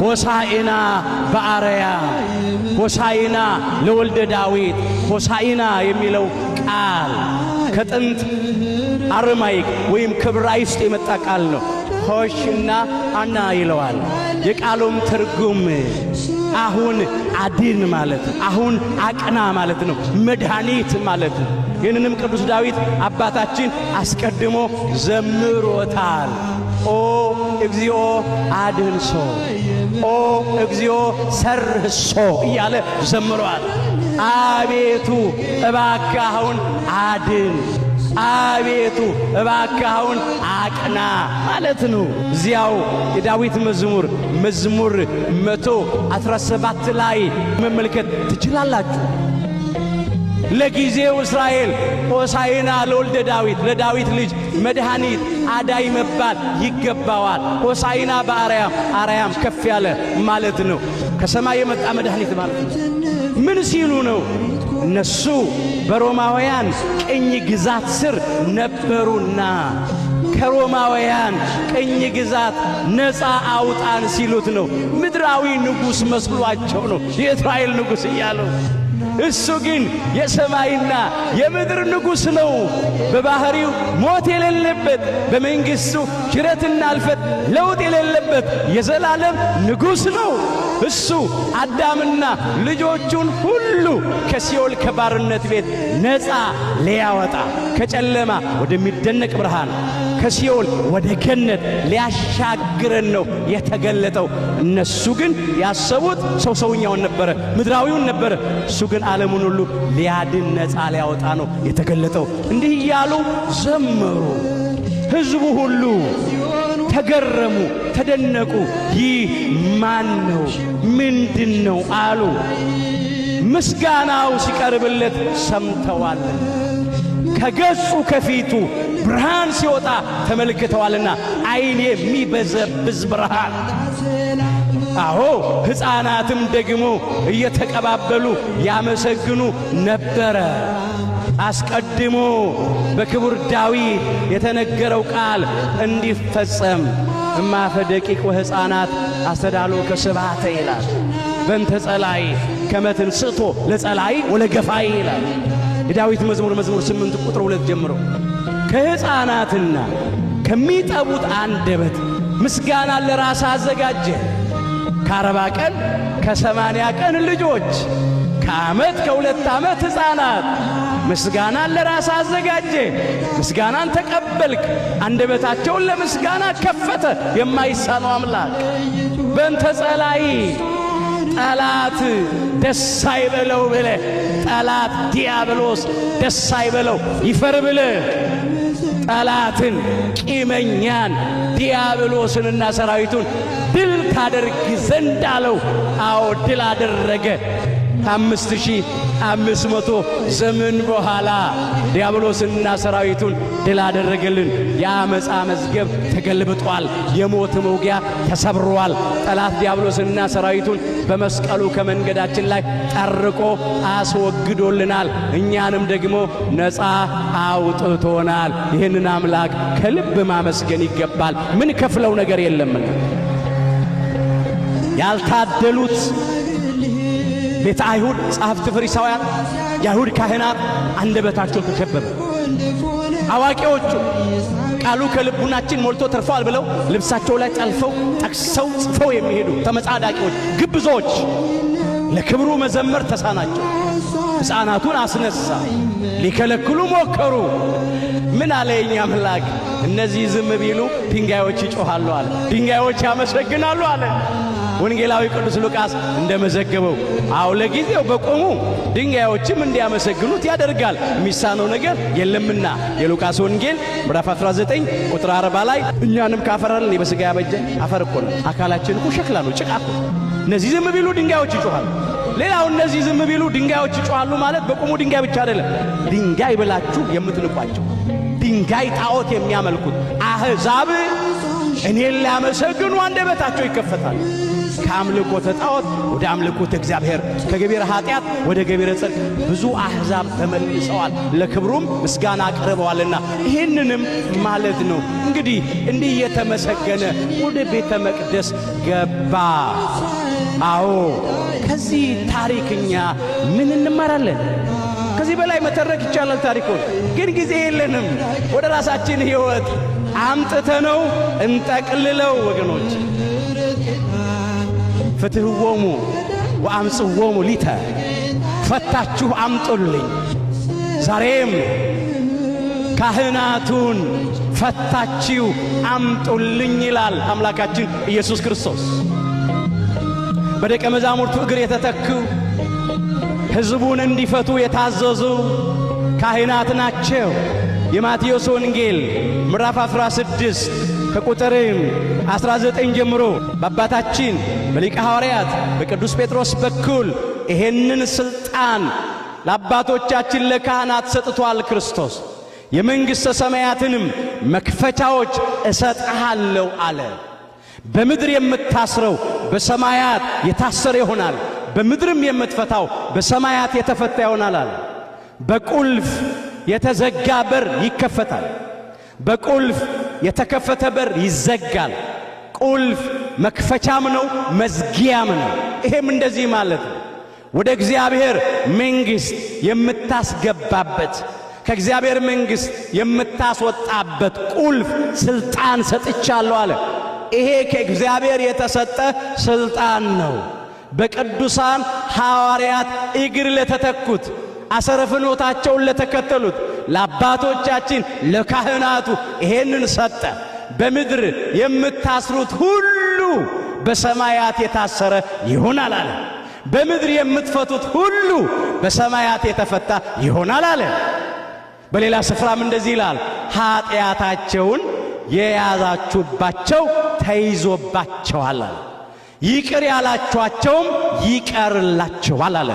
ሆሳዕና በአርያም ሆሳዕና ለወልደ ዳዊት ሆሳዕና የሚለው ቃል ከጥንት አረማይክ ወይም ከዕብራይስጥ የመጣ ቃል ነው። ሆሽና አና ይለዋል። የቃሉም ትርጉም አሁን አድን ማለት ነው። አሁን አቅና ማለት ነው። መድኃኒት ማለት ነው። ይህንንም ቅዱስ ዳዊት አባታችን አስቀድሞ ዘምሮታል። ኦ እግዚኦ አድንሶ ኦ እግዚኦ ሰርህሶ እያለ ዘምሯል። አቤቱ እባክህ አሁን አድን፣ አቤቱ እባክህ አሁን አቅና ማለት ነው። እዚያው የዳዊት መዝሙር 117 ላይ መመልከት ትችላላችሁ። ለጊዜው እስራኤል ሆሳዕና ለወልደ ዳዊት ለዳዊት ልጅ መድኃኒት አዳይ መባል ይገባዋል። ሆሳዕና በአርያም አርያም ከፍ ያለ ማለት ነው። ከሰማይ የመጣ መድኃኒት ማለት ነው። ምን ሲሉ ነው? እነሱ በሮማውያን ቅኝ ግዛት ስር ነበሩና ከሮማውያን ቅኝ ግዛት ነፃ አውጣን ሲሉት ነው። ምድራዊ ንጉሥ መስሏቸው ነው የእስራኤል ንጉሥ እያለው። እሱ ግን የሰማይና የምድር ንጉሥ ነው። በባህሪው ሞት የሌለበት፣ በመንግሥቱ ሽረትና እልፈት ለውጥ የሌለበት የዘላለም ንጉሥ ነው። እሱ አዳምና ልጆቹን ሁሉ ከሲኦል ከባርነት ቤት ነፃ ሊያወጣ ከጨለማ ወደሚደነቅ ብርሃን ከሲኦል ወደ ገነት ሊያሻግረን ነው የተገለጠው። እነሱ ግን ያሰቡት ሰውኛውን ነበረ፣ ምድራዊውን ነበረ። እሱ ግን ዓለሙን ሁሉ ሊያድን ነፃ ሊያወጣ ነው የተገለጠው። እንዲህ እያሉ ዘመሩ። ሕዝቡ ሁሉ ተገረሙ፣ ተደነቁ። ይህ ማን ነው? ምንድን ነው አሉ። ምስጋናው ሲቀርብለት ሰምተዋል። ከገጹ ከፊቱ ብርሃን ሲወጣ ተመልክተዋልና ዓይን የሚበዘብዝ ብርሃን። አዎ ሕፃናትም ደግሞ እየተቀባበሉ ያመሰግኑ ነበረ። አስቀድሞ በክቡር ዳዊት የተነገረው ቃል እንዲፈጸም እማፈ ደቂቅ ወሕፃናት አስተዳሎ ከስብሐተ ይላል። በእንተ ጸላይ ከመትን ስቶ ለጸላይ ወለገፋይ ይላል የዳዊት መዝሙር 8 ቁጥር 2 ጀምሮ። ከሕፃናትና ከሚጠቡት አንደበት ምስጋና ለራስ አዘጋጀ። ከ40 ቀን ከ80 ቀን ልጆች ከዓመት ከ2 ዓመት ሕፃናት ምስጋናን ለራስ አዘጋጀ። ምስጋናን ተቀበልክ። አንደበታቸውን ለምስጋና ከፈተ የማይሳነው አምላክ። በእንተ ጸላይ ጠላት ደስ አይበለው ብለ ጠላት ዲያብሎስ ደስ አይበለው ይፈር ብለ ጠላትን ቂመኛን ዲያብሎስንና ሰራዊቱን ድል ታደርግ ዘንድ አለው። አዎ ድል አደረገ። 5500 ዘመን በኋላ ዲያብሎስንና ሰራዊቱን ድል አደረገልን። የአመፃ መዝገብ ተገልብጧል። የሞት መውጊያ ተሰብሯል። ጠላት ዲያብሎስንና ሰራዊቱን በመስቀሉ ከመንገዳችን ላይ ጠርቆ አስወግዶልናል። እኛንም ደግሞ ነፃ አውጥቶናል። ይህንን አምላክ ከልብ ማመስገን ይገባል። ምን ከፍለው ነገር የለምና። ያልታደሉት ቤተ አይሁድ ጸሐፍት ፈሪሳውያን፣ የአይሁድ ካህናት አንደበታቸው ተሸበበ። አዋቂዎቹ ቃሉ ከልቡናችን ሞልቶ ተርፏል ብለው ልብሳቸው ላይ ጠልፈው ጠቅሰው ጽፈው የሚሄዱ ተመጻዳቂዎች፣ ግብዞች ለክብሩ መዘመር ተሳናቸው። ሕፃናቱን አስነሳ፣ ሊከለክሉ ሞከሩ። ምን አለ የኛ አምላክ? እነዚህ ዝም ቢሉ ድንጋዮች ይጮኻሉ አለ፣ ድንጋዮች ያመሰግናሉ አለ። ወንጌላዊ ቅዱስ ሉቃስ እንደመዘገበው አው ለጊዜው በቆሙ ድንጋዮችም እንዲያመሰግኑት ያደርጋል፣ የሚሳነው ነገር የለምና። የሉቃስ ወንጌል ምዕራፍ 19 ቁጥር 40 ላይ እኛንም ካፈራልን በሥጋ ያበጀ አፈር እኮ ነው፣ አካላችን እኮ ሸክላ ነው፣ ጭቃ እኮ። እነዚህ ዝም ቢሉ ድንጋዮች ይጮኻሉ። ሌላው እነዚህ ዝም ቢሉ ድንጋዮች ይጮኻሉ ማለት በቆሙ ድንጋይ ብቻ አይደለም፣ ድንጋይ ብላችሁ የምትንቋቸው ድንጋይ ጣዖት የሚያመልኩት አሕዛብ እኔን ሊያመሰግኑ አንደበታቸው ይከፈታል። ከአምልኮተ ጣዖት ወደ አምልኮተ እግዚአብሔር ከገቢረ ኃጢአት ወደ ገቢረ ጽድቅ ብዙ አሕዛብ ተመልሰዋል፣ ለክብሩም ምስጋና አቅርበዋልና ይህንንም ማለት ነው። እንግዲህ እንዲህ እየተመሰገነ ወደ ቤተ መቅደስ ገባ። አዎ ከዚህ ታሪክኛ ምን እንማራለን? ከዚህ በላይ መተረክ ይቻላል ታሪኩን፣ ግን ጊዜ የለንም። ወደ ራሳችን ሕይወት አምጥተነው እንጠቅልለው ወገኖች። ፍትሕዎሙ ወአምጽዎሙ ሊተ፣ ፈታችሁ አምጡልኝ። ዛሬም ካህናቱን ፈታችሁ አምጡልኝ ይላል አምላካችን ኢየሱስ ክርስቶስ። በደቀ መዛሙርቱ እግር የተተኩ ሕዝቡን እንዲፈቱ የታዘዙ ካህናት ናቸው። የማቴዎስ ወንጌል ምዕራፍ 16 ከቁጥር 19 ጀምሮ በአባታችን በሊቀ ሐዋርያት በቅዱስ ጴጥሮስ በኩል ይሄንን ሥልጣን ለአባቶቻችን ለካህናት ሰጥቷል ክርስቶስ። የመንግሥተ ሰማያትንም መክፈቻዎች እሰጥሃለሁ አለ። በምድር የምታስረው በሰማያት የታሰረ ይሆናል፣ በምድርም የምትፈታው በሰማያት የተፈታ ይሆናል አለ። በቁልፍ የተዘጋ በር ይከፈታል፣ በቁልፍ የተከፈተ በር ይዘጋል። ቁልፍ መክፈቻም ነው መዝጊያም ነው። ይሄም እንደዚህ ማለት ነው። ወደ እግዚአብሔር መንግሥት የምታስገባበት ከእግዚአብሔር መንግሥት የምታስወጣበት ቁልፍ ሥልጣን ሰጥቻለሁ አለ። ይሄ ከእግዚአብሔር የተሰጠ ሥልጣን ነው። በቅዱሳን ሐዋርያት እግር ለተተኩት አሰረ ፍኖታቸውን ለተከተሉት ለአባቶቻችን ለካህናቱ ይሄንን ሰጠ። በምድር የምታስሩት ሁሉ በሰማያት የታሰረ ይሆናል አለ። በምድር የምትፈቱት ሁሉ በሰማያት የተፈታ ይሆናል አለ። በሌላ ስፍራም እንደዚህ ይላል፣ ኃጢአታቸውን የያዛችሁባቸው ተይዞባቸዋል አለ። ይቅር ያላችኋቸውም ይቀርላቸዋል አለ።